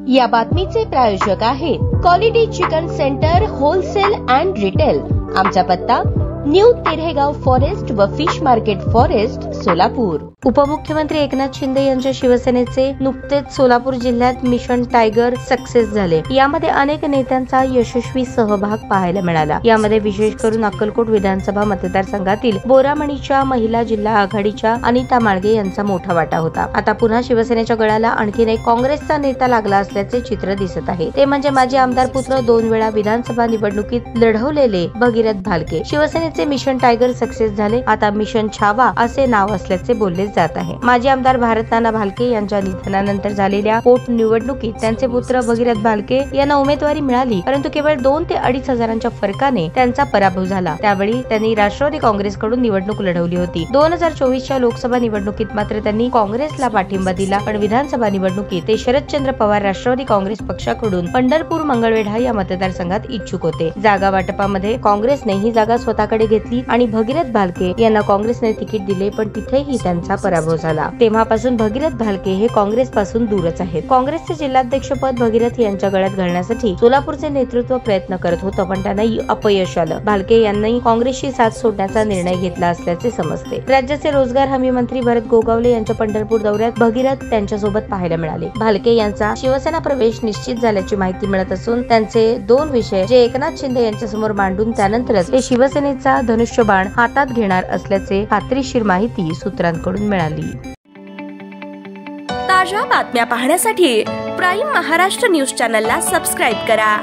या बातमीचे प्रायोजक आहेत quality chicken centre wholesale and retail. आमचा पत्ता न्यू तिरेगाव फॉरेस्ट व फिश मार्केट फॉरेस्ट सोलापूर। उपमुख्यमंत्री एकनाथ शिंदे यांच्या शिवसेनेचे नुकतेच सोलापूर जिल्ह्यात मिशन टायगर सक्सेस झाले। यामध्ये अनेक नेत्यांचा यशस्वी सहभाग पाहायला मिळाला। यामध्ये विशेष करून अक्कलकोट विधानसभा मतदारसंघातील बोरामणीच्या महिला जिल्हा आघाडीच्या अनिता माळगे यांचा मोठा वाटा होता। आता पुन्हा शिवसेनेच्या गळाला आणखीन एक काँग्रेसचा नेता लागला असल्याचे चित्र दिसत आहे। ते म्हणजे माजी आमदार पुत्र 2 वेळा विधानसभा निवडणुकीत लढवलेले भगीरथ भालके। शिवसेनेचे मिशन टायगर सक्सेस झाले, आता मिशन छावा असे नाव असल्याचे बोलले जात आहे। माजी आमदार भारत नाना भालके यांच्या निधनानंतर झालेल्या पोटनिवडणुकीत त्यांचे पुत्र भगीरथ भालके यांना उमेदवारी मिळाली, परंतु केवळ 2 ते 2.5 हजारांच्या फरकाने त्यांचा पराभव झाला। त्यावेळी त्यांनी राष्ट्रवादी काँग्रेसकडून निवडणूक लढवली होती। 2024च्या लोकसभा निवडणुकीत मात्र त्यांनी काँग्रेसला पाठिंबा दिला, पण विधानसभा निवडणुकीत ते शरदचंद्र पवार राष्ट्रवादी काँग्रेस पक्षाकडून पंढरपूर मंगळवेढा या मतदारसंघात इच्छुक होते। जागा वाटपामध्ये काँग्रेसने ही जागा स्वतःकडे घेतली आणि भगीरथ भालके यांना काँग्रेसने तिकीट दिले, पण तिथेही त्यांचा पराभव झाला। तेव्हापासून भगीरथ भालके हे काँग्रेस पासून दूरच आहेत। काँग्रेसचे जिल्हाध्यक्ष पद भगीरथ यांच्या गळ्यात घालण्यासाठी सोलापूरचे नेतृत्व प्रयत्न करत होतं, पण त्यांना अपयश आलं। भालके यांनी काँग्रेसची साथ सोडण्याचा निर्णय घेतला असल्याचे समजते। राज्याचे रोजगार हमी मंत्री भरत गोगावले यांच्या पंढरपूर दौऱ्यात भगीरथ त्यांच्यासोबत पाहायला मिळाले। भालके यांचा शिवसेना प्रवेश निश्चित झाल्याची माहिती मिळत असून त्यांचे 2 विषय जे एकनाथ शिंदे यांच्यासमोर मांडून त्यानंतरच ते शिवसेनेचा धनुष्यबाण हातात घेणार असल्याचे खात्रीशीर माहिती सूत्रांकडून मिळाली। ताज्या बातम्या पाहण्यासाठी प्राईम महाराष्ट्र न्यूज चॅनलला सबस्क्राईब करा।